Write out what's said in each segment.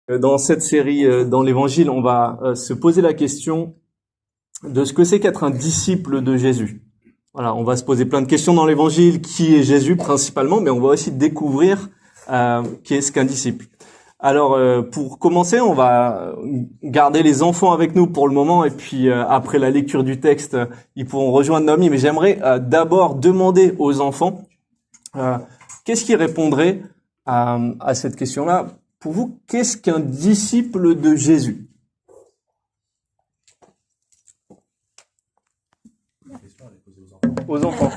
Dans cette série, dans l'Évangile, on va se poser la question de ce que c'est qu'être un disciple de Jésus. Voilà, on va se poser plein de questions dans l'Évangile, qui est Jésus principalement, mais on va aussi découvrir qu'est-ce qu'un disciple. Alors, pour commencer, on va garder les enfants avec nous pour le moment, et puis après la lecture du texte, ils pourront rejoindre Naomi. Mais j'aimerais d'abord demander aux enfants qu'est-ce qu'ils répondraient à cette question-là. Pour vous, qu'est-ce qu'un disciple de Jésus? Aux enfants.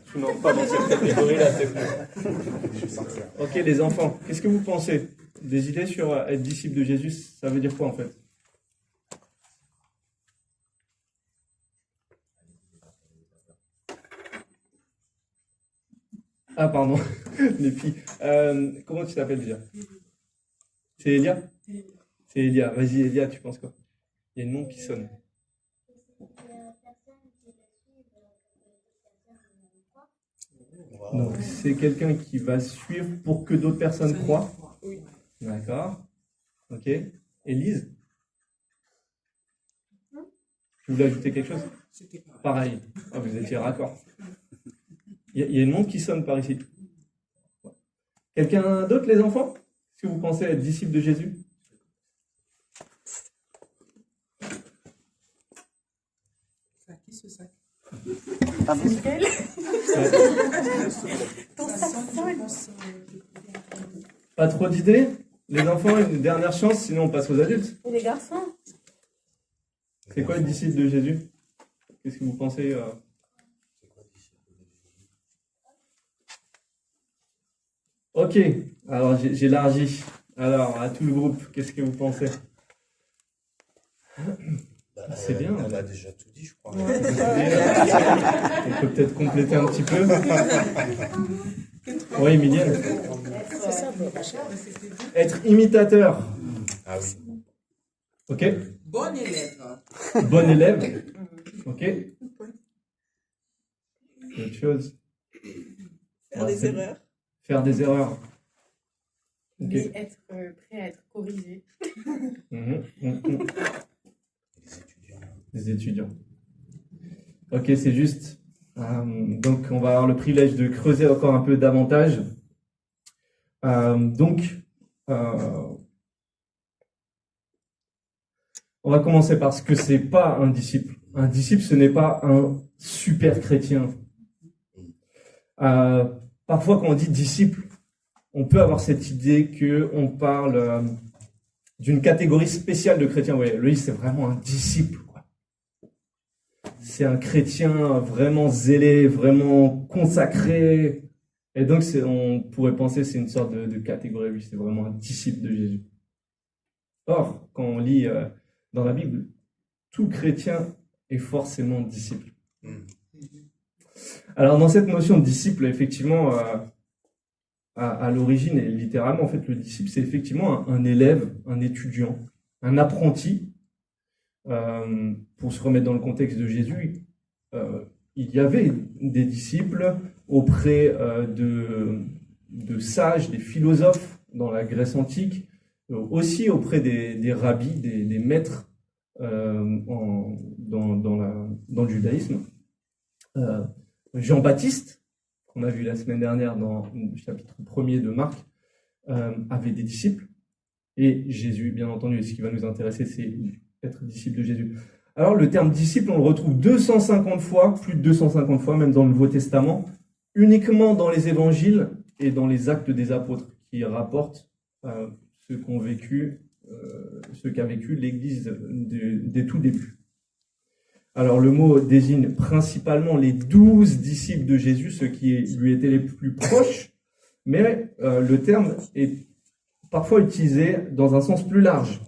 Je n'entre pas dans cette catégorie-là, c'est plus. Ok, les enfants, qu'est-ce que vous pensez? Des idées sur être disciple de Jésus, ça veut dire quoi en fait? Ah, pardon, les filles. Comment tu t'appelles déjà? C'est Elia? C'est Elia. Vas-y, Elia, tu penses quoi? Il y a une nom qui sonne. Donc, c'est quelqu'un qui va suivre pour que d'autres personnes croient. Oui. D'accord. Ok. Élise? Tu voulais ajouter quelque chose? Pareil. Ah, vous étiez raccord. Il y a une montre qui sonne par ici. Quelqu'un d'autre, les enfants? Est-ce que vous pensez être disciple de Jésus? C'est qui ce sac? Nickel. Pas trop d'idées? Les enfants, une dernière chance, sinon on passe aux adultes. Et les garçons? C'est quoi être disciple de Jésus? Qu'est-ce que vous pensez Ok, alors j'élargis. Alors, à tout le groupe, qu'est-ce que vous pensez? C'est bien. Elle a déjà tout dit, je crois. On peut peut-être compléter un petit peu. Oui, Emilienne. Être imitateur. Ah oui. Ok. Bon élève. Bon élève. Ok. Autre chose. Faire des erreurs. Faire des erreurs. Ok. Mais être prêt à être corrigé. Mhm. Les étudiants. Les étudiants. Ok, c'est juste. Donc, on va avoir le privilège de creuser encore un peu davantage. On va commencer par ce que c'est pas un disciple. Un disciple, ce n'est pas un super chrétien. Parfois, quand on dit disciple, on peut avoir cette idée qu'on parle d'une catégorie spéciale de chrétiens. Ouais, lui, c'est vraiment un disciple, quoi. C'est un chrétien vraiment zélé, vraiment consacré. Et donc, on pourrait penser que c'est une sorte de catégorie. Lui, c'est vraiment un disciple de Jésus. Or, quand on lit dans la Bible, tout chrétien est forcément disciple. Alors, dans cette notion de disciple, effectivement, à l'origine, et littéralement, en fait, le disciple, c'est effectivement un élève, un étudiant, un apprenti. Pour se remettre dans le contexte de Jésus, il y avait des disciples auprès de sages, des philosophes dans la Grèce antique, aussi auprès des rabbis, des maîtres dans le judaïsme. Jean-Baptiste, qu'on a vu la semaine dernière dans le chapitre 1er de Marc, avait des disciples. Et Jésus, bien entendu, ce qui va nous intéresser, c'est être disciple de Jésus. Alors, le terme disciple, on le retrouve 250 fois, plus de 250 fois, même dans le Nouveau Testament, uniquement dans les évangiles et dans les actes des apôtres, qui rapportent ce qu'a vécu l'Église des tout débuts. Alors, le mot désigne principalement les 12 disciples de Jésus, ceux qui lui étaient les plus proches, mais le terme est parfois utilisé dans un sens plus large.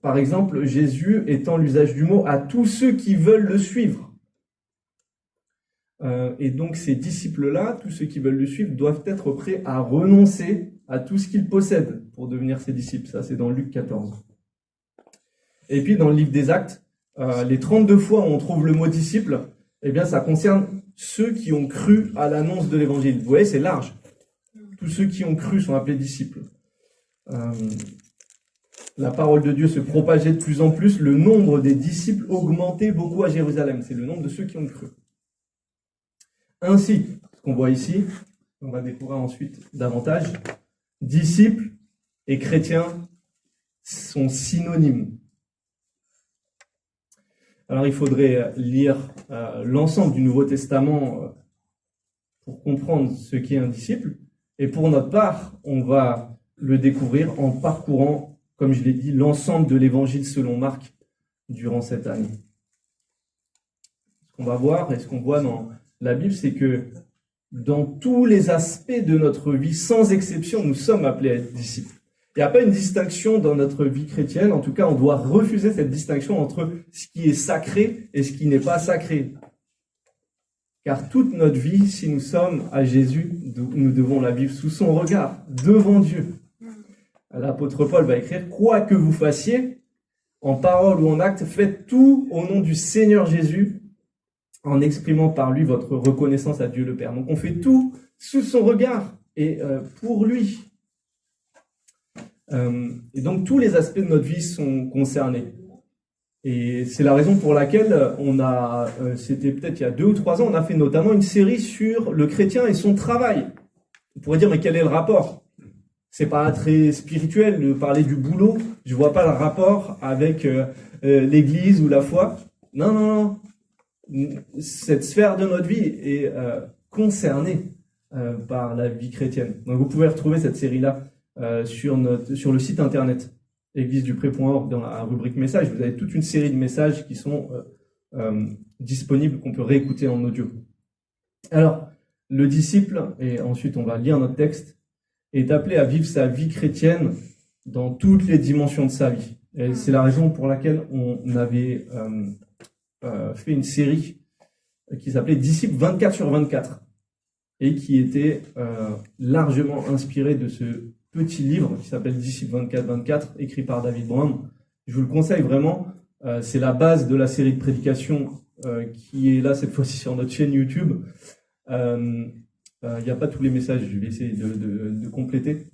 Par exemple, Jésus étend l'usage du mot à tous ceux qui veulent le suivre. Et donc, ces disciples-là, tous ceux qui veulent le suivre, doivent être prêts à renoncer à tout ce qu'ils possèdent pour devenir ses disciples. Ça, c'est dans Luc 14. Et puis, dans le livre des Actes, les 32 fois où on trouve le mot disciple, eh bien, ça concerne ceux qui ont cru à l'annonce de l'évangile. Vous voyez, c'est large. Tous ceux qui ont cru sont appelés disciples. la parole de Dieu se propageait de plus en plus, le nombre des disciples augmentait beaucoup à Jérusalem. C'est le nombre de ceux qui ont cru. Ainsi, ce qu'on voit ici, on va découvrir ensuite davantage, disciples et chrétiens sont synonymes. Alors il faudrait lire l'ensemble du Nouveau Testament pour comprendre ce qu'est un disciple. Et pour notre part, on va le découvrir en parcourant, comme je l'ai dit, l'ensemble de l'Évangile selon Marc durant cette année. Ce qu'on va voir et ce qu'on voit dans la Bible, c'est que dans tous les aspects de notre vie, sans exception, nous sommes appelés à être disciples. Il n'y a pas une distinction dans notre vie chrétienne. En tout cas, on doit refuser cette distinction entre ce qui est sacré et ce qui n'est pas sacré. Car toute notre vie, si nous sommes à Jésus, nous devons la vivre sous son regard, devant Dieu. L'apôtre Paul va écrire « Quoi que vous fassiez, en parole ou en acte, faites tout au nom du Seigneur Jésus, en exprimant par lui votre reconnaissance à Dieu le Père. » Donc on fait tout sous son regard et pour lui. Et donc tous les aspects de notre vie sont concernés. Et c'est la raison pour laquelle c'était peut-être il y a 2 ou 3 ans, on a fait notamment une série sur le chrétien et son travail. On pourrait dire, mais quel est le rapport ? C'est pas très spirituel de parler du boulot. Je vois pas le rapport avec l'église ou la foi. Non. Cette sphère de notre vie est concernée par la vie chrétienne. Donc vous pouvez retrouver cette série-là sur le site internet églisedupré.org dans la rubrique messages. Vous avez toute une série de messages qui sont disponibles, qu'on peut réécouter en audio. Alors, le disciple, et ensuite on va lire notre texte, est appelé à vivre sa vie chrétienne dans toutes les dimensions de sa vie. Et c'est la raison pour laquelle on avait fait une série qui s'appelait Disciples 24/24 et qui était largement inspirée de ce petit livre qui s'appelle Disciples 24/24, écrit par David Brown. Je vous le conseille vraiment. C'est la base de la série de prédications qui est là cette fois-ci sur notre chaîne YouTube. Il n'y a pas tous les messages, je vais essayer de compléter.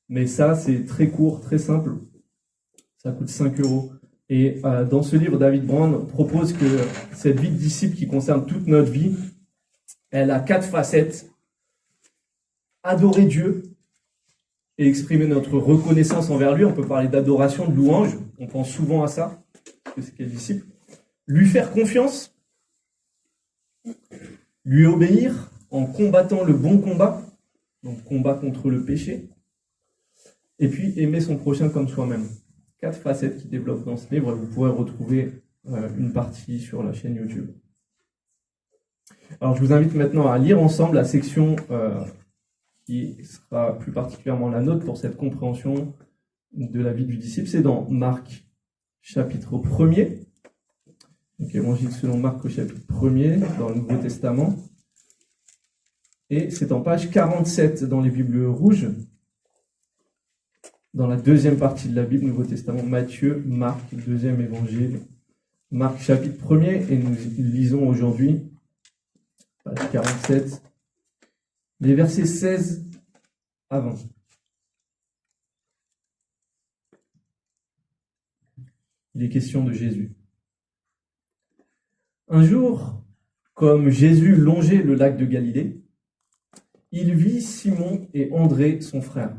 Mais ça, c'est très court, très simple. Ça coûte 5 €. Et dans ce livre, David Brown propose que cette vie de disciple qui concerne toute notre vie, elle a 4 facettes. Adorer Dieu et exprimer notre reconnaissance envers lui. On peut parler d'adoration, de louange. On pense souvent à ça, parce que c'est quel disciple. Lui faire confiance. Lui obéir en combattant le bon combat, donc combat contre le péché, et puis aimer son prochain comme soi-même. 4 facettes qui développent dans ce livre, vous pourrez retrouver une partie sur la chaîne YouTube. Alors je vous invite maintenant à lire ensemble la section qui sera plus particulièrement la nôtre pour cette compréhension de la vie du disciple. C'est dans Marc, chapitre 1er, donc Évangile selon Marc au chapitre 1er, dans le Nouveau Testament. Et c'est en page 47 dans les Bibles rouges, dans la deuxième partie de la Bible, Nouveau Testament, Matthieu, Marc, deuxième évangile, Marc chapitre 1er, et nous lisons aujourd'hui, page 47, les versets 16 à 20. Il est question de Jésus. Un jour, comme Jésus longeait le lac de Galilée, il vit Simon et André, son frère.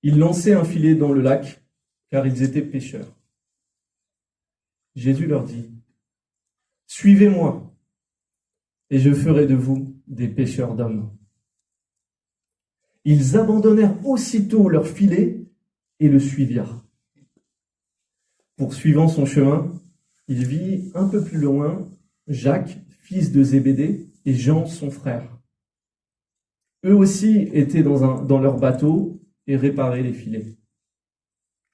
Ils lançaient un filet dans le lac, car ils étaient pêcheurs. Jésus leur dit, « Suivez-moi, et je ferai de vous des pêcheurs d'hommes. » Ils abandonnèrent aussitôt leur filet et le suivirent. Poursuivant son chemin, il vit un peu plus loin Jacques, fils de Zébédée, et Jean, son frère. Eux aussi étaient dans leur bateau et réparaient les filets.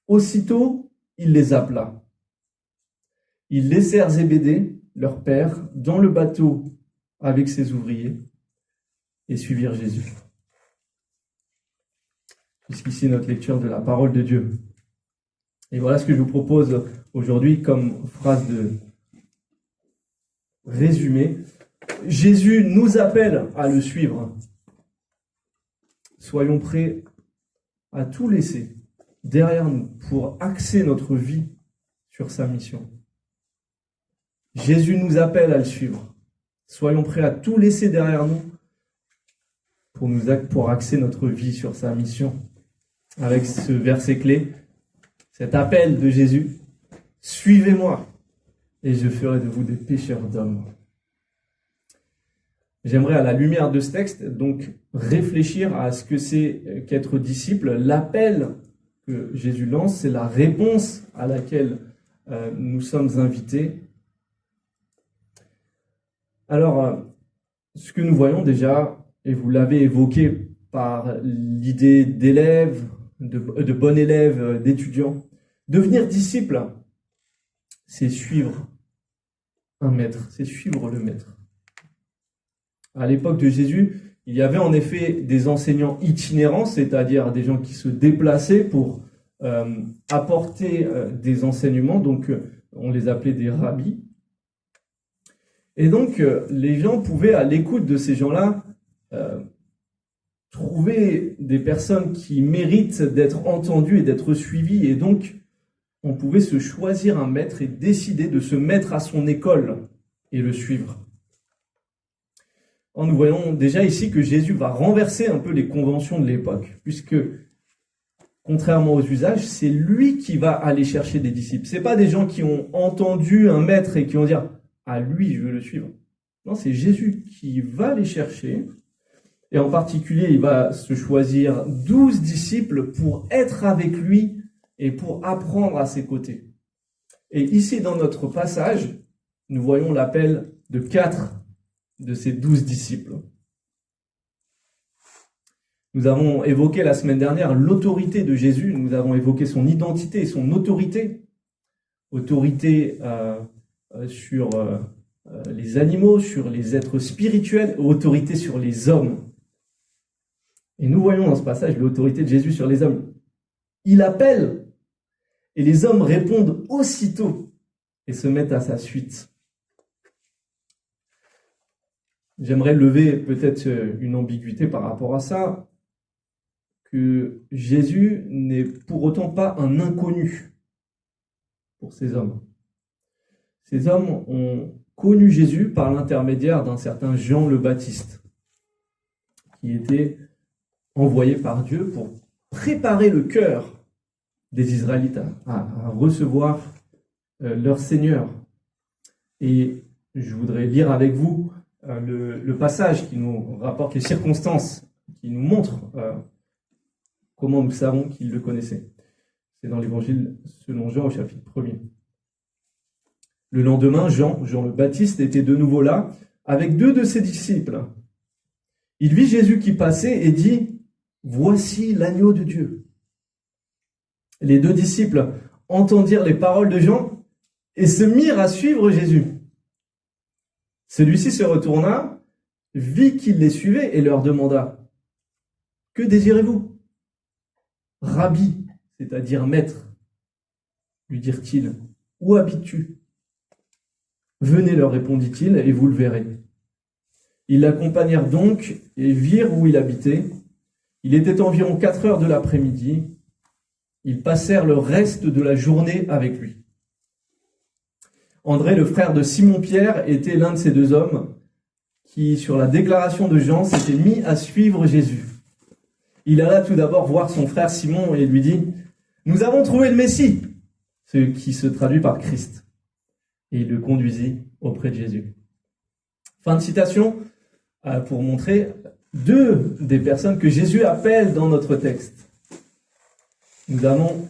Aussitôt, il les appela. Ils laissèrent Zébédée, leur père, dans le bateau avec ses ouvriers et suivirent Jésus. Jusqu'ici, notre lecture de la parole de Dieu. Et voilà ce que je vous propose aujourd'hui comme phrase de résumé. Jésus nous appelle à le suivre. Soyons prêts à tout laisser derrière nous pour axer notre vie sur sa mission. Jésus nous appelle à le suivre. Soyons prêts à tout laisser derrière nous pour axer notre vie sur sa mission. Avec ce verset clé, cet appel de Jésus, « Suivez-moi, et je ferai de vous des pêcheurs d'hommes. » J'aimerais, à la lumière de ce texte, donc réfléchir à ce que c'est qu'être disciple. L'appel que Jésus lance, c'est la réponse à laquelle nous sommes invités. Alors, ce que nous voyons déjà, et vous l'avez évoqué par l'idée d'élève, de bon élève, d'étudiant, devenir disciple, c'est suivre un maître, c'est suivre le maître. À l'époque de Jésus, il y avait en effet des enseignants itinérants, c'est-à-dire des gens qui se déplaçaient pour apporter des enseignements, donc on les appelait des rabbis. Et donc les gens pouvaient, à l'écoute de ces gens-là, trouver des personnes qui méritent d'être entendues et d'être suivies, et donc on pouvait se choisir un maître et décider de se mettre à son école et le suivre. Nous voyons déjà ici que Jésus va renverser un peu les conventions de l'époque, puisque, contrairement aux usages, c'est lui qui va aller chercher des disciples. Ce n'est pas des gens qui ont entendu un maître et qui vont dire « Ah, lui, je veux le suivre ». Non, c'est Jésus qui va les chercher. Et en particulier, il va se choisir 12 disciples pour être avec lui et pour apprendre à ses côtés. Et ici, dans notre passage, nous voyons l'appel de 4 de ces 12 disciples. Nous avons évoqué la semaine dernière l'autorité de Jésus, nous avons évoqué son identité et son autorité. Autorité sur les animaux, sur les êtres spirituels, autorité sur les hommes. Et nous voyons dans ce passage l'autorité de Jésus sur les hommes. Il appelle et les hommes répondent aussitôt et se mettent à sa suite. J'aimerais lever peut-être une ambiguïté par rapport à ça, que Jésus n'est pour autant pas un inconnu pour ces hommes. Ces hommes ont connu Jésus par l'intermédiaire d'un certain Jean le Baptiste, qui était envoyé par Dieu pour préparer le cœur des Israélites à recevoir leur Seigneur. Et je voudrais lire avec vous le passage qui nous rapporte les circonstances, qui nous montre comment nous savons qu'il le connaissait. C'est dans l'évangile selon Jean au chapitre 1er. Le lendemain, Jean le Baptiste, était de nouveau là, avec 2 de ses disciples. Il vit Jésus qui passait et dit « Voici l'agneau de Dieu ». Les 2 disciples entendirent les paroles de Jean et se mirent à suivre Jésus. Celui-ci se retourna, vit qu'il les suivait et leur demanda « Que désirez-vous » ? « Rabbi », c'est-à-dire maître, lui dirent-ils, « où habites-tu » ? « Venez, leur répondit-il, et vous le verrez. » Ils l'accompagnèrent donc et virent où il habitait. Il était environ 4 heures de l'après-midi. Ils passèrent le reste de la journée avec lui. André, le frère de Simon-Pierre, était l'un de ces 2 hommes qui, sur la déclaration de Jean, s'était mis à suivre Jésus. Il alla tout d'abord voir son frère Simon et lui dit « Nous avons trouvé le Messie », ce qui se traduit par Christ. Et il le conduisit auprès de Jésus. Fin de citation, pour montrer 2 des personnes que Jésus appelle dans notre texte. Nous avons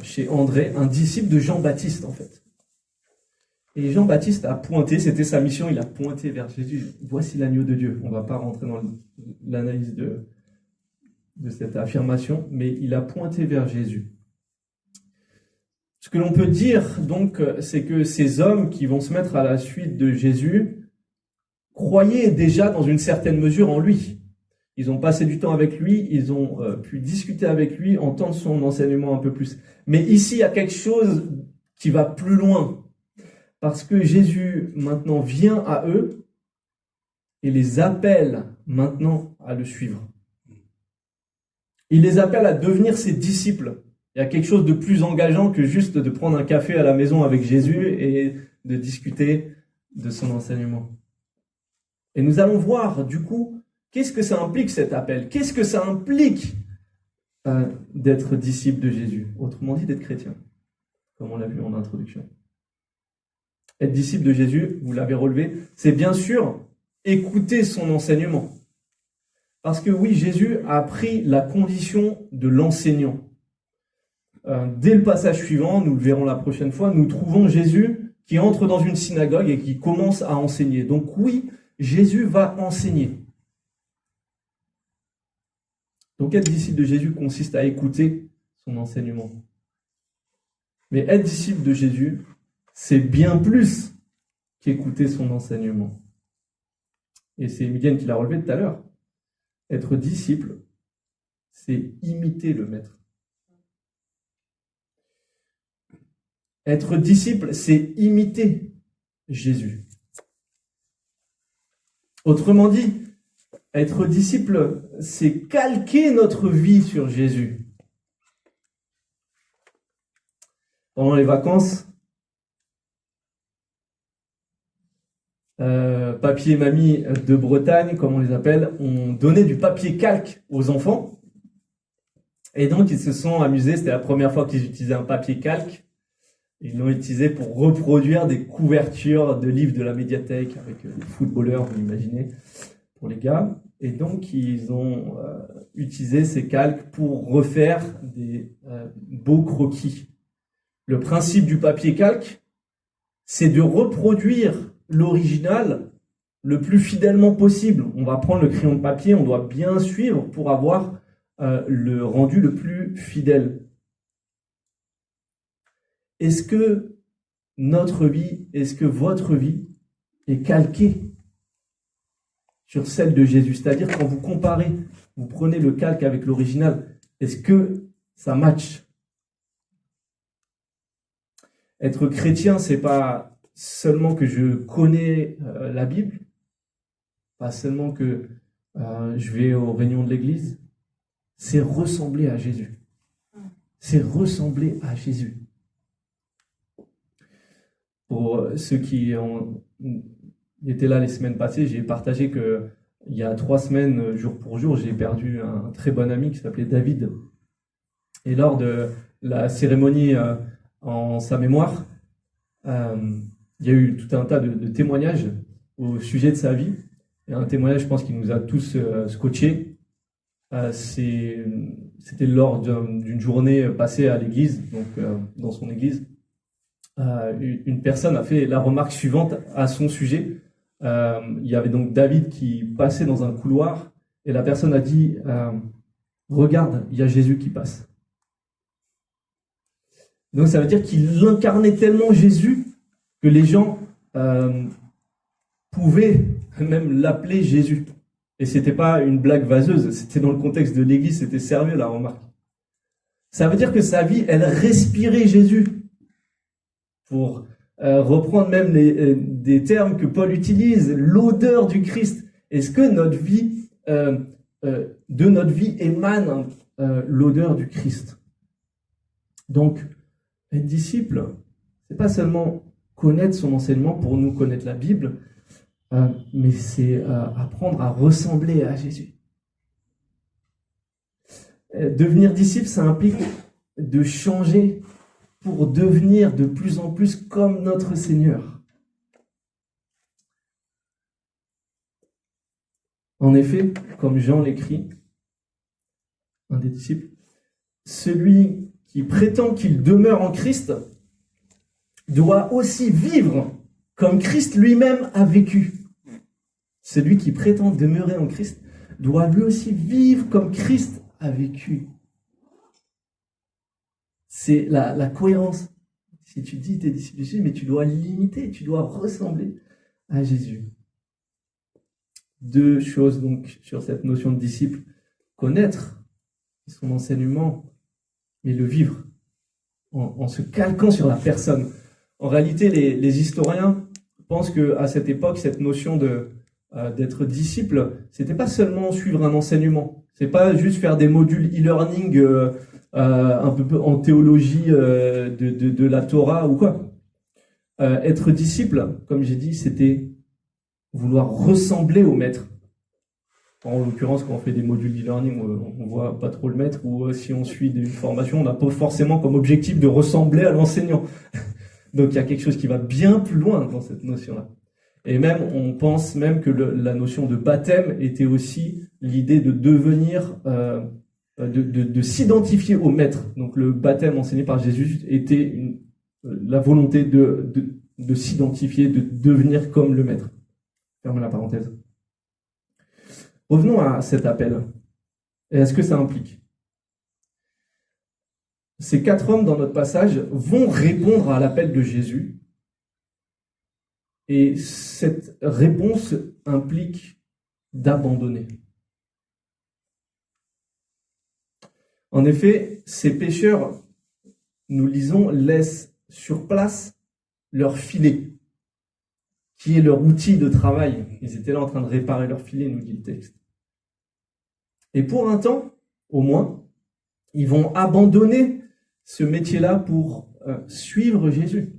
chez André un disciple de Jean-Baptiste en fait. Et Jean-Baptiste a pointé, c'était sa mission, il a pointé vers Jésus. Voici l'agneau de Dieu. On ne va pas rentrer dans l'analyse de cette affirmation, mais il a pointé vers Jésus. Ce que l'on peut dire, donc, c'est que ces hommes qui vont se mettre à la suite de Jésus croyaient déjà dans une certaine mesure en lui. Ils ont passé du temps avec lui, ils ont pu discuter avec lui, entendre son enseignement un peu plus. Mais ici, il y a quelque chose qui va plus loin, parce que Jésus, maintenant, vient à eux et les appelle maintenant à le suivre. Il les appelle à devenir ses disciples. Il y a quelque chose de plus engageant que juste de prendre un café à la maison avec Jésus et de discuter de son enseignement. Et nous allons voir, du coup, qu'est-ce que ça implique cet appel? Qu'est-ce que ça implique d'être disciple de Jésus? Autrement dit, d'être chrétien, comme on l'a vu en introduction. Être disciple de Jésus, vous l'avez relevé, c'est bien sûr écouter son enseignement. Parce que oui, Jésus a pris la condition de l'enseignant. Dès le passage suivant, nous le verrons la prochaine fois, nous trouvons Jésus qui entre dans une synagogue et qui commence à enseigner. Donc oui, Jésus va enseigner. Donc être disciple de Jésus consiste à écouter son enseignement. Mais être disciple de Jésus, c'est bien plus qu'écouter son enseignement. Et c'est Emilienne qui l'a relevé tout à l'heure. Être disciple, c'est imiter le maître. Être disciple, c'est imiter Jésus. Autrement dit, être disciple, c'est calquer notre vie sur Jésus. Pendant les vacances, papy et mamie de Bretagne, comme on les appelle, ont donné du papier calque aux enfants. Et donc, ils se sont amusés. C'était la première fois qu'ils utilisaient un papier calque. Ils l'ont utilisé pour reproduire des couvertures de livres de la médiathèque avec les footballeurs, vous imaginez, pour les gars. Et donc, ils ont utilisé ces calques pour refaire des beaux croquis. Le principe du papier calque, c'est de reproduire l'original le plus fidèlement possible. On va prendre le crayon de papier, on doit bien suivre pour avoir le rendu le plus fidèle. Est-ce que notre vie, est-ce que votre vie est calquée sur celle de Jésus? C'est-à-dire quand vous comparez, vous prenez le calque avec l'original, est-ce que ça match? Être chrétien, c'est pas seulement que je connais la Bible, pas seulement que je vais aux réunions de l'église, c'est ressembler à Jésus. C'est ressembler à Jésus. Pour ceux qui étaient là les semaines passées, j'ai partagé que il y a 3 semaines, jour pour jour, j'ai perdu un très bon ami qui s'appelait David. Et lors de la cérémonie en sa mémoire, il y a eu tout un tas de témoignages au sujet de sa vie. Et un témoignage, je pense, qui nous a tous scotchés. C'était lors d'une journée passée à l'église, donc dans son église. Une personne a fait la remarque suivante à son sujet. Il y avait donc David qui passait dans un couloir et la personne a dit regarde, il y a Jésus qui passe. Donc ça veut dire qu'il incarnait tellement Jésus que les gens pouvaient même l'appeler Jésus. Et c'était pas une blague vaseuse, c'était dans le contexte de l'église, c'était sérieux la remarque. Ça veut dire que sa vie, elle respirait Jésus. Pour reprendre même des termes que Paul utilise, l'odeur du Christ. Est-ce que notre vie, de notre vie émane l'odeur du Christ? Donc, être disciple, c'est pas seulement connaître son enseignement pour nous connaître la Bible, mais c'est apprendre à ressembler à Jésus. Devenir disciple, ça implique de changer pour devenir de plus en plus comme notre Seigneur. En effet, comme Jean l'écrit, un des disciples, celui qui prétend qu'il demeure en Christ doit aussi vivre comme Christ lui-même a vécu. Celui qui prétend demeurer en Christ doit lui aussi vivre comme Christ a vécu. C'est la cohérence. Si tu dis que tu es disciple de Jésus, mais tu dois l'imiter, tu dois ressembler à Jésus. 2 choses donc sur cette notion de disciple. Connaître son enseignement, mais le vivre en se calquant sur la personne. En réalité, les historiens pensent qu'à cette époque, cette notion d'être disciple, c'était pas seulement suivre un enseignement, C'est pas juste faire des modules e-learning un peu en théologie de la Torah ou quoi. Être disciple, comme j'ai dit, c'était vouloir ressembler au maître. En l'occurrence, quand on fait des modules e-learning, on voit pas trop le maître, ou si on suit une formation, on n'a pas forcément comme objectif de ressembler à l'enseignant. Donc il y a quelque chose qui va bien plus loin dans cette notion-là. Et même, on pense même que la notion de baptême était aussi l'idée de devenir, de s'identifier au maître. Donc le baptême enseigné par Jésus était la volonté de s'identifier, de devenir comme le maître. Ferme la parenthèse. Revenons à cet appel. Et à ce que ça implique. Ces 4 hommes dans notre passage vont répondre à l'appel de Jésus. Et cette réponse implique d'abandonner. En effet, ces pêcheurs, nous lisons, laissent sur place leur filet, qui est leur outil de travail. Ils étaient là en train de réparer leur filet, nous dit le texte. Et pour un temps, au moins, ils vont abandonner ce métier-là pour suivre Jésus.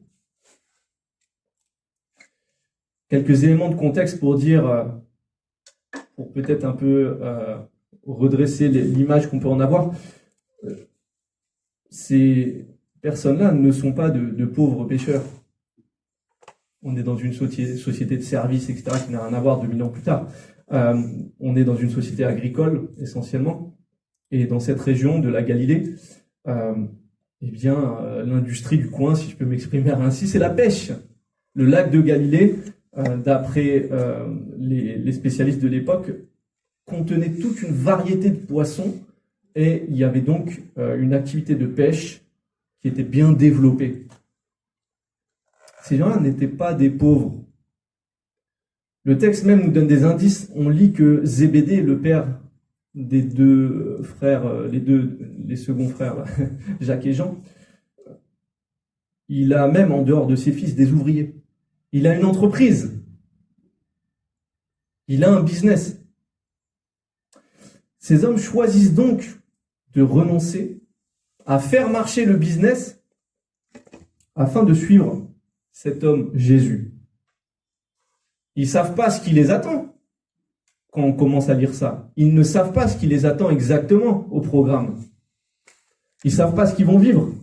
Quelques éléments de contexte pour dire, pour peut-être un peu redresser l'image qu'on peut en avoir. Ces personnes-là ne sont pas de pauvres pêcheurs. On est dans une société de services, etc., qui n'a rien à voir 2000 ans plus tard. On est dans une société agricole, essentiellement. Et dans cette région de la Galilée, l'industrie du coin, si je peux m'exprimer ainsi, c'est la pêche. Le lac de Galilée, d'après les spécialistes de l'époque, contenait toute une variété de poissons. Et il y avait donc une activité de pêche qui était bien développée. Ces gens-là n'étaient pas des pauvres. Le texte même nous donne des indices. On lit que Zébédée, le père des 2 frères, les seconds frères, là, Jacques et Jean, il a même en dehors de ses fils des ouvriers. Il a une entreprise. Il a un business. Ces hommes choisissent donc de renoncer à faire marcher le business afin de suivre cet homme Jésus. Ils ne savent pas ce qui les attend quand on commence à lire ça. Ils ne savent pas ce qui les attend exactement au programme. Ils ne savent pas ce qu'ils vont vivre.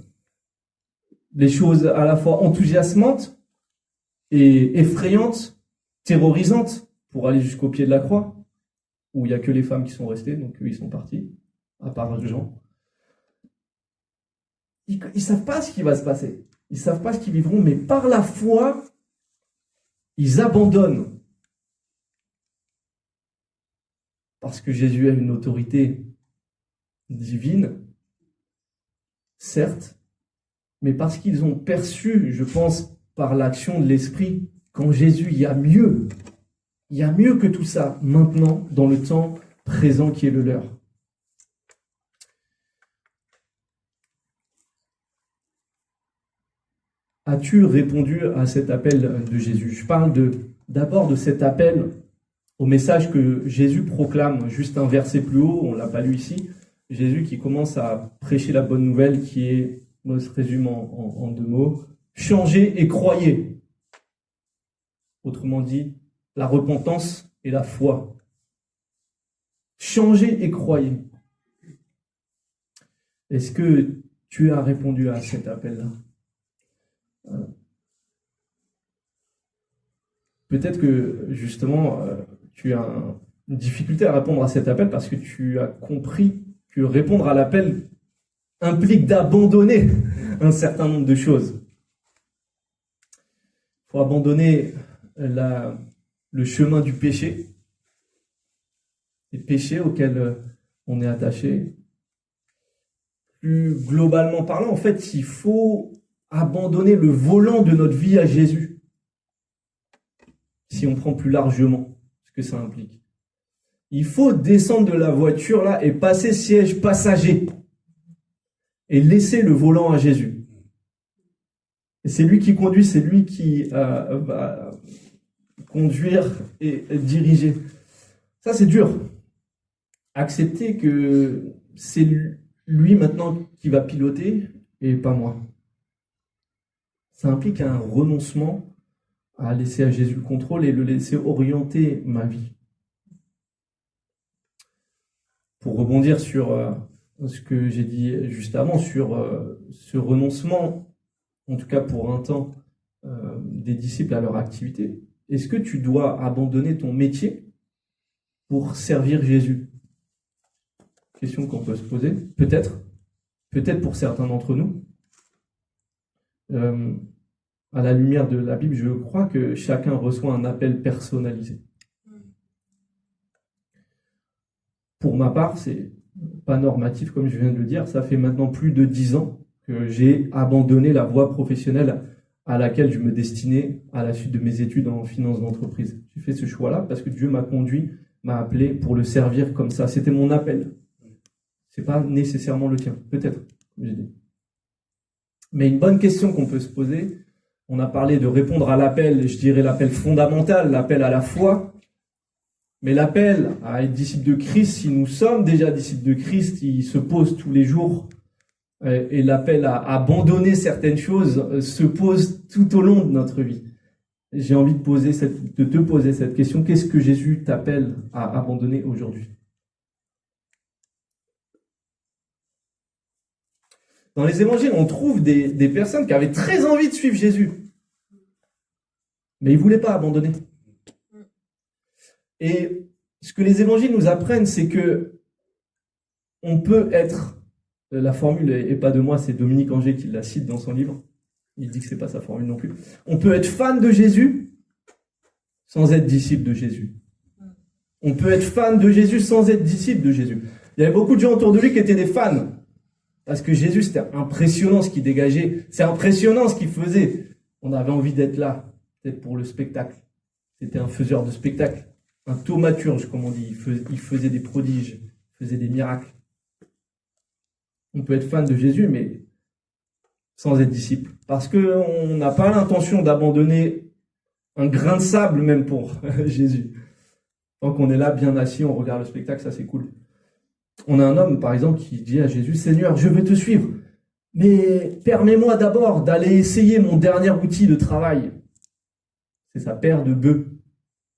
Des choses à la fois enthousiasmantes et effrayantes, terrorisantes, pour aller jusqu'au pied de la croix, où il n'y a que les femmes qui sont restées, donc eux, ils sont partis, à part Jean. Ils ne savent pas ce qui va se passer. Ils ne savent pas ce qu'ils vivront, mais par la foi, ils abandonnent. Parce que Jésus a une autorité divine, certes, mais parce qu'ils ont perçu, je pense, par l'action de l'Esprit, qu'en Jésus, il y a mieux. Il y a mieux que tout ça, maintenant, dans le temps présent qui est le leur. As-tu répondu à cet appel de Jésus? Je parle d'abord de cet appel au message que Jésus proclame, juste un verset plus haut, on ne l'a pas lu ici. Jésus qui commence à prêcher la bonne nouvelle qui est, moi, se résume en 2 mots, changez et croyez. Autrement dit, la repentance et la foi. Changez et croyez. Est-ce que tu as répondu à cet appel-là? Peut-être que justement tu as une difficulté à répondre à cet appel parce que tu as compris que répondre à l'appel implique d'abandonner un certain nombre de choses. Il faut abandonner le chemin du péché, les péchés auxquels on est attaché. Plus globalement parlant, en fait, il faut abandonner le volant de notre vie à Jésus. Si on prend plus largement ce que ça implique. Il faut descendre de la voiture là et passer siège passager et laisser le volant à Jésus. Et c'est lui qui conduit, c'est lui qui va conduire et diriger. Ça, c'est dur. accepter que c'est lui maintenant qui va piloter et pas moi. Ça implique un renoncement à laisser à Jésus le contrôle et le laisser orienter ma vie. Pour rebondir sur ce que j'ai dit juste avant, sur ce renoncement, en tout cas pour un temps, des disciples à leur activité, est-ce que tu dois abandonner ton métier pour servir Jésus? Question qu'on peut se poser. Peut-être pour certains d'entre nous. À la lumière de la Bible, je crois que chacun reçoit un appel personnalisé. Pour ma part, c'est pas normatif, comme je viens de le dire. Ça fait maintenant plus de 10 ans que j'ai abandonné la voie professionnelle à laquelle je me destinais à la suite de mes études en finance d'entreprise. J'ai fait ce choix-là parce que Dieu m'a conduit, m'a appelé pour le servir comme ça. C'était mon appel. C'est pas nécessairement le tien, peut-être, comme j'ai dit. Mais une bonne question qu'on peut se poser, on a parlé de répondre à l'appel, je dirais l'appel fondamental, l'appel à la foi. Mais l'appel à être disciple de Christ, si nous sommes déjà disciples de Christ, il se pose tous les jours. Et l'appel à abandonner certaines choses se pose tout au long de notre vie. J'ai envie de te poser cette question. Qu'est-ce que Jésus t'appelle à abandonner aujourd'hui? Dans les évangiles, on trouve des personnes qui avaient très envie de suivre Jésus. Mais ils ne voulaient pas abandonner. Et ce que les évangiles nous apprennent, c'est que on peut être, la formule n'est pas de moi, c'est Dominique Angers qui la cite dans son livre. Il dit que c'est pas sa formule non plus. On peut être fan de Jésus sans être disciple de Jésus. On peut être fan de Jésus sans être disciple de Jésus. Il y avait beaucoup de gens autour de lui qui étaient des fans. Parce que Jésus, c'était impressionnant ce qu'il dégageait. C'est impressionnant ce qu'il faisait. On avait envie d'être là, peut-être pour le spectacle. C'était un faiseur de spectacle. Un thaumaturge, comme on dit. Il faisait des prodiges. Il faisait des miracles. On peut être fan de Jésus, mais sans être disciple. Parce qu'on n'a pas l'intention d'abandonner un grain de sable même pour Jésus. Tant qu'on est là, bien assis, on regarde le spectacle, ça c'est cool. On a un homme, par exemple, qui dit à Jésus, « Seigneur, je veux te suivre, mais permets-moi d'abord d'aller essayer mon dernier outil de travail. » C'est sa paire de bœufs.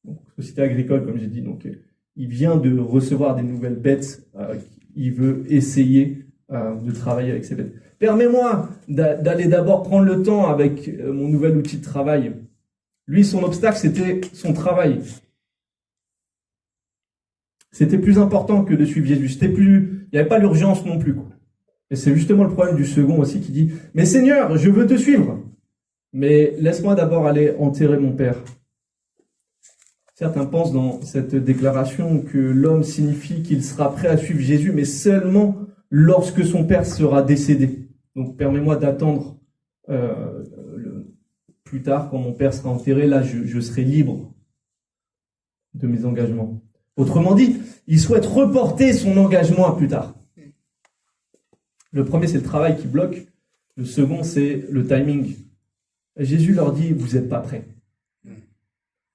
Donc, société agricole, comme j'ai dit. Donc, il vient de recevoir des nouvelles bêtes. Il veut essayer de travailler avec ces bêtes. « Permets-moi d'aller d'abord prendre le temps avec mon nouvel outil de travail. » Lui, son obstacle, c'était son travail. C'était plus important que de suivre Jésus. Il n'y avait pas l'urgence non plus, quoi. Et c'est justement le problème du second aussi qui dit « Mais Seigneur, je veux te suivre, mais laisse-moi d'abord aller enterrer mon père. » Certains pensent dans cette déclaration que l'homme signifie qu'il sera prêt à suivre Jésus, mais seulement lorsque son père sera décédé. Donc permets-moi d'attendre plus tard, quand mon père sera enterré, là je serai libre de mes engagements. Autrement dit, il souhaite reporter son engagement à plus tard. Le premier, c'est le travail qui bloque. Le second, c'est le timing. Et Jésus leur dit, vous n'êtes pas prêts.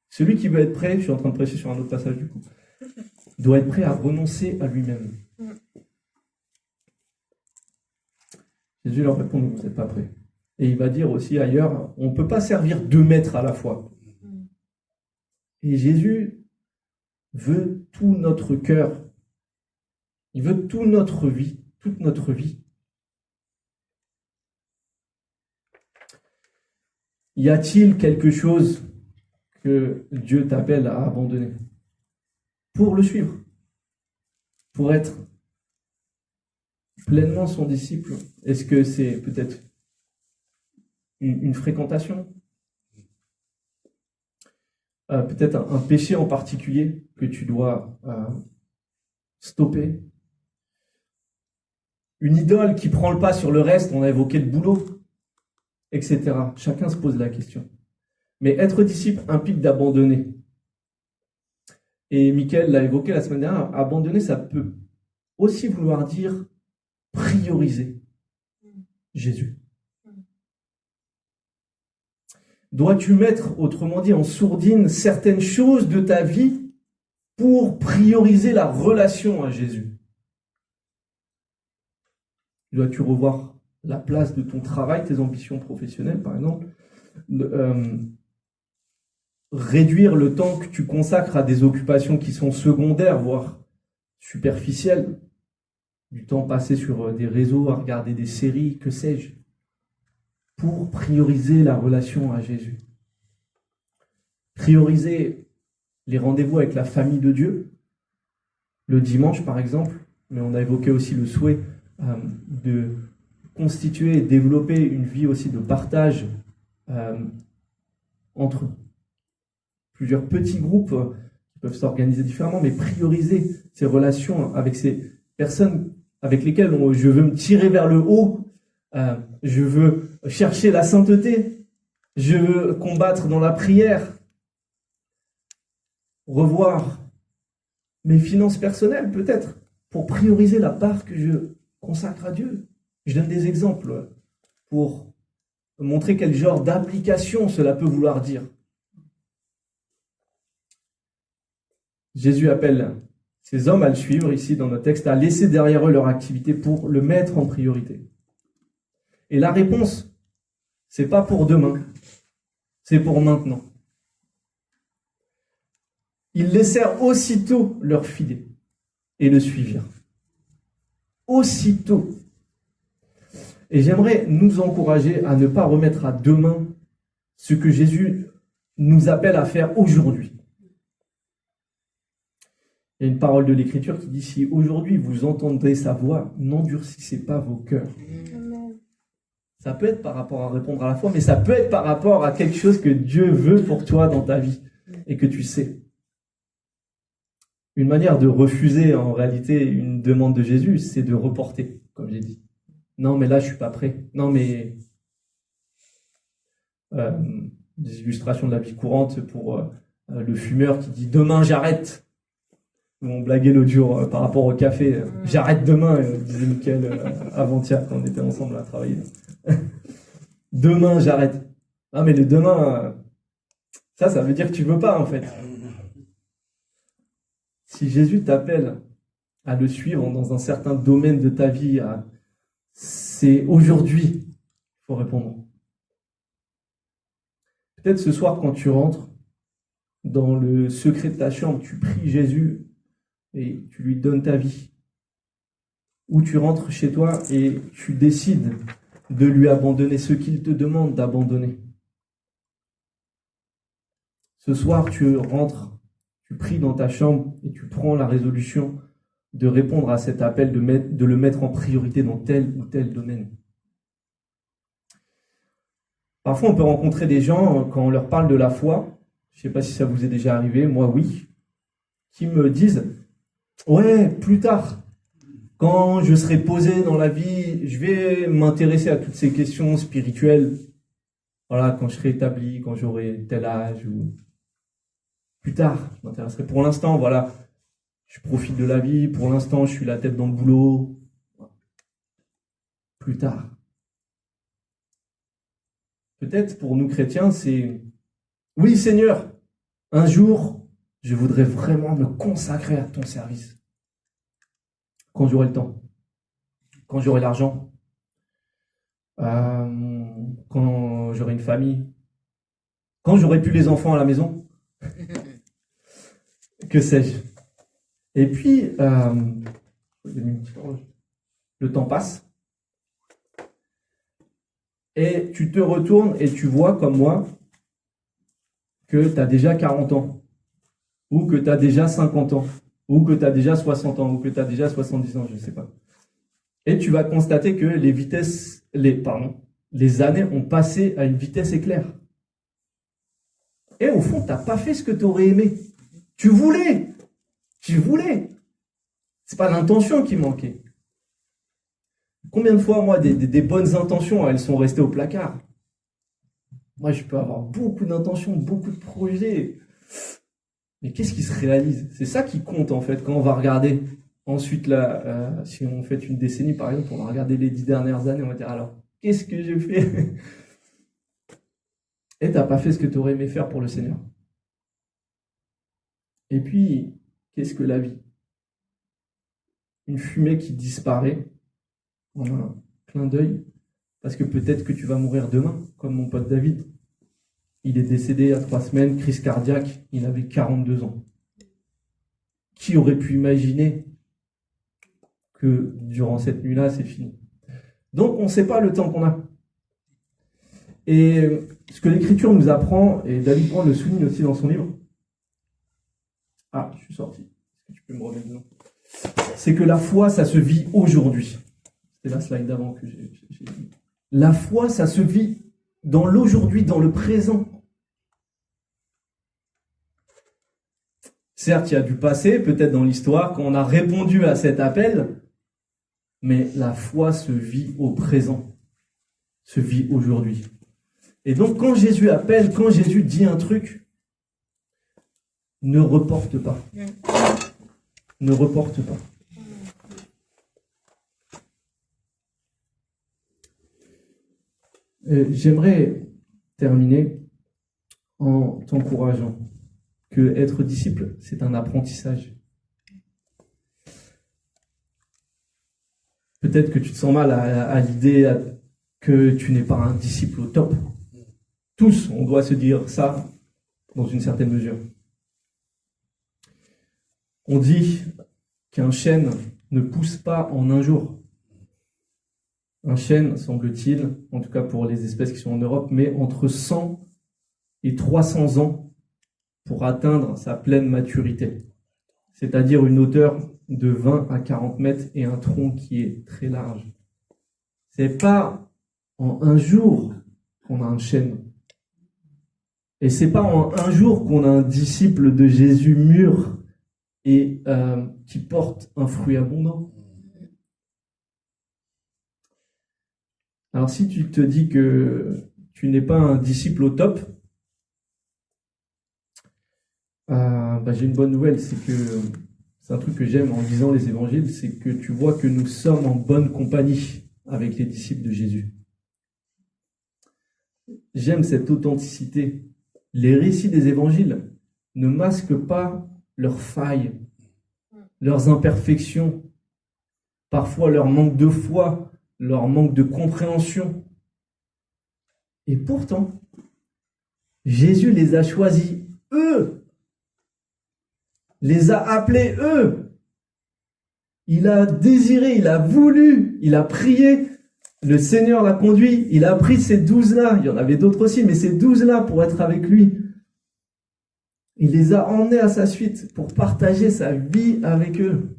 Celui qui veut être prêt, je suis en train de prêcher sur un autre passage du coup, doit être prêt à renoncer à lui-même. Jésus leur répond, vous n'êtes pas prêts. Et il va dire aussi ailleurs, on ne peut pas servir 2 maîtres à la fois. Et Jésus veut tout notre cœur. Il veut toute notre vie. Y a-t-il quelque chose que Dieu t'appelle à abandonner pour le suivre, pour être pleinement son disciple? Est-ce que c'est peut-être une fréquentation, peut-être un péché en particulier que tu dois stopper, une idole qui prend le pas sur le reste? On a évoqué le boulot, etc. Chacun se pose la question. Mais être disciple implique d'abandonner. Et Mickaël l'a évoqué la semaine dernière, abandonner, ça peut aussi vouloir dire prioriser Jésus. Dois-tu mettre, autrement dit, en sourdine certaines choses de ta vie pour prioriser la relation à Jésus. Dois-tu revoir la place de ton travail, tes ambitions professionnelles, par exemple, réduire le temps que tu consacres à des occupations qui sont secondaires, voire superficielles, du temps passé sur des réseaux, à regarder des séries, que sais-je, pour prioriser la relation à Jésus. Prioriser les rendez-vous avec la famille de Dieu, le dimanche par exemple, mais on a évoqué aussi le souhait de constituer et développer une vie aussi de partage entre plusieurs petits groupes qui peuvent s'organiser différemment, mais prioriser ces relations avec ces personnes avec lesquelles je veux me tirer vers le haut, je veux chercher la sainteté, je veux combattre dans la prière, revoir mes finances personnelles peut-être, pour prioriser la part que je consacre à Dieu. Je donne des exemples pour montrer quel genre d'application cela peut vouloir dire. Jésus appelle ces hommes à le suivre ici dans notre texte, à laisser derrière eux leur activité pour le mettre en priorité. Et la réponse, c'est pas pour demain, c'est pour maintenant. Ils laissèrent aussitôt leurs filets et le suivirent. Aussitôt. Et j'aimerais nous encourager à ne pas remettre à demain ce que Jésus nous appelle à faire aujourd'hui. Il y a une parole de l'Écriture qui dit « Si aujourd'hui vous entendrez sa voix, n'endurcissez pas vos cœurs. » Ça peut être par rapport à répondre à la foi, mais ça peut être par rapport à quelque chose que Dieu veut pour toi dans ta vie et que tu sais. Une manière de refuser en réalité une demande de Jésus, c'est de reporter, comme j'ai dit. Non, mais là, je suis pas prêt. Non, mais des illustrations de la vie courante pour le fumeur qui dit « Demain, j'arrête ». On blaguait l'autre jour par rapport au café. « J'arrête demain », disait Mickaël avant-hier quand on était ensemble à travailler. « Demain, j'arrête ». Ah, mais le demain, ça veut dire que tu veux pas, en fait. Si Jésus t'appelle à le suivre dans un certain domaine de ta vie, c'est aujourd'hui qu'il faut répondre. Peut-être ce soir, quand tu rentres dans le secret de ta chambre, tu pries Jésus et tu lui donnes ta vie. Ou tu rentres chez toi et tu décides de lui abandonner ce qu'il te demande d'abandonner. Ce soir, tu rentres, tu pries dans ta chambre et tu prends la résolution de répondre à cet appel, de le mettre en priorité dans tel ou tel domaine. Parfois, on peut rencontrer des gens, quand on leur parle de la foi, je ne sais pas si ça vous est déjà arrivé, moi oui, qui me disent « Ouais, plus tard, quand je serai posé dans la vie, je vais m'intéresser à toutes ces questions spirituelles. Voilà, quand je serai établi, quand j'aurai tel âge, ou plus tard, je m'intéresserai. Pour l'instant, voilà, je profite de la vie. Pour l'instant, je suis la tête dans le boulot. Plus tard. » Peut-être pour nous chrétiens, c'est « Oui, Seigneur, un jour, je voudrais vraiment me consacrer à ton service. Quand j'aurai le temps, quand j'aurai l'argent, quand j'aurai une famille, quand j'aurai plus les enfants à la maison, que sais-je. » Et puis, le temps passe, et tu te retournes et tu vois, comme moi, que tu as déjà 40 ans, ou que tu as déjà 50 ans, ou que tu as déjà 60 ans, ou que tu as déjà 70 ans, je ne sais pas. Et tu vas constater que les années ont passé à une vitesse éclair. Et au fond, tu n'as pas fait ce que tu aurais aimé. Tu voulais. C'est pas l'intention qui manquait. Combien de fois, moi, des bonnes intentions, elles sont restées au placard. Moi, je peux avoir beaucoup d'intentions, beaucoup de projets. Mais qu'est-ce qui se réalise? C'est ça qui compte, en fait, quand on va regarder. Ensuite, là, si on fait une décennie, par exemple, on va regarder les 10 dernières années, on va dire, alors, qu'est-ce que j'ai fait? Et tu n'as pas fait ce que tu aurais aimé faire pour le Seigneur. Et puis, qu'est-ce que la vie? Une fumée qui disparaît en un clin d'œil, parce que peut-être que tu vas mourir demain, comme mon pote David. Il est décédé il y a 3 semaines, crise cardiaque, il avait 42 ans. Qui aurait pu imaginer que durant cette nuit-là, c'est fini? Donc, on ne sait pas le temps qu'on a. Et ce que l'Écriture nous apprend, et David Brand le souligne aussi dans son livre, ah, je suis sorti, est-ce que tu peux me remettre dedans? C'est que la foi, ça se vit aujourd'hui. C'était la slide d'avant que j'ai dit. La foi, ça se vit dans l'aujourd'hui, dans le présent. Certes, il y a du passé, peut-être dans l'histoire, quand on a répondu à cet appel, mais la foi se vit au présent, se vit aujourd'hui. Et donc, quand Jésus appelle, quand Jésus dit un truc, ne reporte pas. Ne reporte pas. J'aimerais terminer en t'encourageant que être disciple, c'est un apprentissage. Peut-être que tu te sens mal à l'idée que tu n'es pas un disciple au top. Tous, on doit se dire ça dans une certaine mesure. On dit qu'un chêne ne pousse pas en un jour. Un chêne, semble-t-il, en tout cas pour les espèces qui sont en Europe, met entre 100 et 300 ans pour atteindre sa pleine maturité. C'est-à-dire une hauteur de 20 à 40 mètres et un tronc qui est très large. C'est pas en un jour qu'on a un chêne. Et c'est pas en un jour qu'on a un disciple de Jésus mûr et qui porte un fruit abondant. Alors si tu te dis que tu n'es pas un disciple au top, j'ai une bonne nouvelle, c'est que c'est un truc que j'aime en lisant les évangiles, c'est que tu vois que nous sommes en bonne compagnie avec les disciples de Jésus. J'aime cette authenticité. Les récits des évangiles ne masquent pas leurs failles, leurs imperfections, parfois leur manque de foi, leur manque de compréhension. Et pourtant, Jésus les a choisis, eux, les a appelés, eux. Il a désiré, il a voulu, il a prié. Le Seigneur l'a conduit, il a pris ces 12-là, il y en avait d'autres aussi, mais ces 12-là pour être avec lui. Il les a emmenés à sa suite pour partager sa vie avec eux.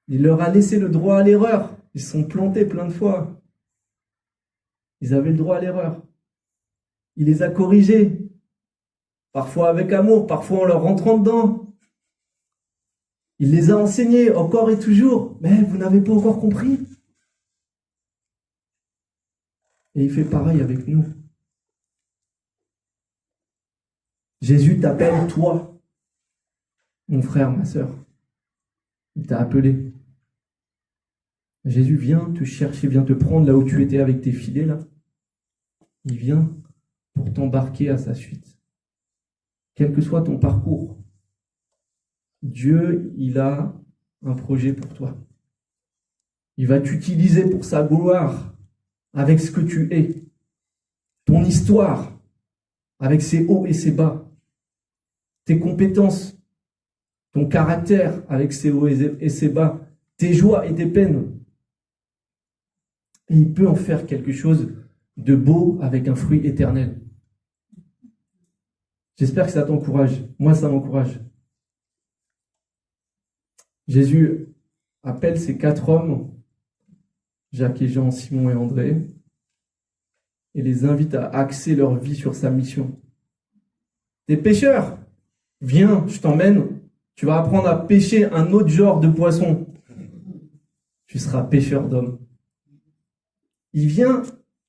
Il leur a laissé le droit à l'erreur. Ils se sont plantés plein de fois. Ils avaient le droit à l'erreur. Il les a corrigés. Parfois avec amour, parfois en leur rentrant dedans. Il les a enseignés encore et toujours. Mais vous n'avez pas encore compris. Et il fait pareil avec nous. Jésus t'appelle, toi, mon frère, ma sœur. Il t'a appelé. Jésus vient te chercher, vient te prendre là où tu étais avec tes filets, là. Il vient pour t'embarquer à sa suite. Quel que soit ton parcours, Dieu, il a un projet pour toi. Il va t'utiliser pour sa gloire, avec ce que tu es. Ton histoire, avec ses hauts et ses bas. Tes compétences, ton caractère, avec ses hauts et ses bas. Tes joies et tes peines. Et il peut en faire quelque chose de beau avec un fruit éternel. J'espère que ça t'encourage. Moi, ça m'encourage. Jésus appelle ces 4 hommes, Jacques et Jean, Simon et André, et les invite à axer leur vie sur sa mission. T'es pêcheur, viens, je t'emmène, tu vas apprendre à pêcher un autre genre de poisson. Tu seras pêcheur d'hommes. Il vient,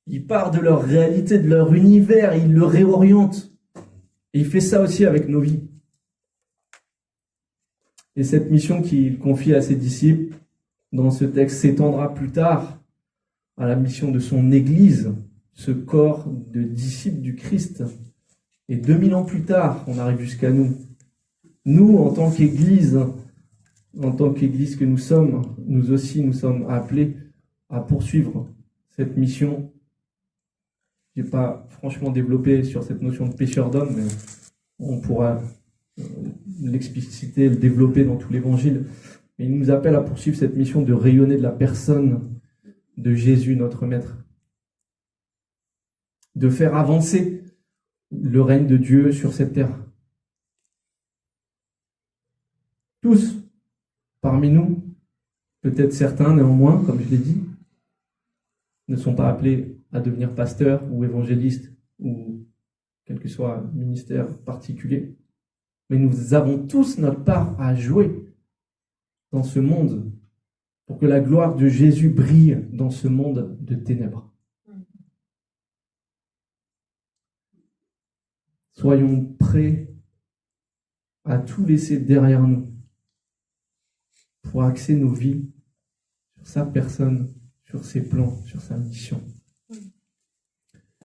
il part de leur réalité, de leur univers, il le réoriente. Et il fait ça aussi avec nos vies. Et cette mission qu'il confie à ses disciples, dans ce texte, s'étendra plus tard à la mission de son Église, ce corps de disciples du Christ. Et 2000 ans plus tard, on arrive jusqu'à nous. nous, en tant qu'Église que nous sommes, nous aussi, nous sommes appelés à poursuivre cette mission. Je n'ai pas franchement développé sur cette notion de pécheur d'homme, mais on pourra l'expliciter, le développer dans tout l'Évangile. Mais il nous appelle à poursuivre cette mission de rayonner de la personne de Jésus, notre Maître. De faire avancer le règne de Dieu sur cette terre. Tous, parmi nous, peut-être certains néanmoins, comme je l'ai dit, ne sont pas appelés à devenir pasteurs ou évangélistes ou quel que soit ministère particulier. Mais nous avons tous notre part à jouer dans ce monde pour que la gloire de Jésus brille dans ce monde de ténèbres. Soyons prêts à tout laisser derrière nous pour axer nos vies sur sa personne, sur ses plans, sur sa mission.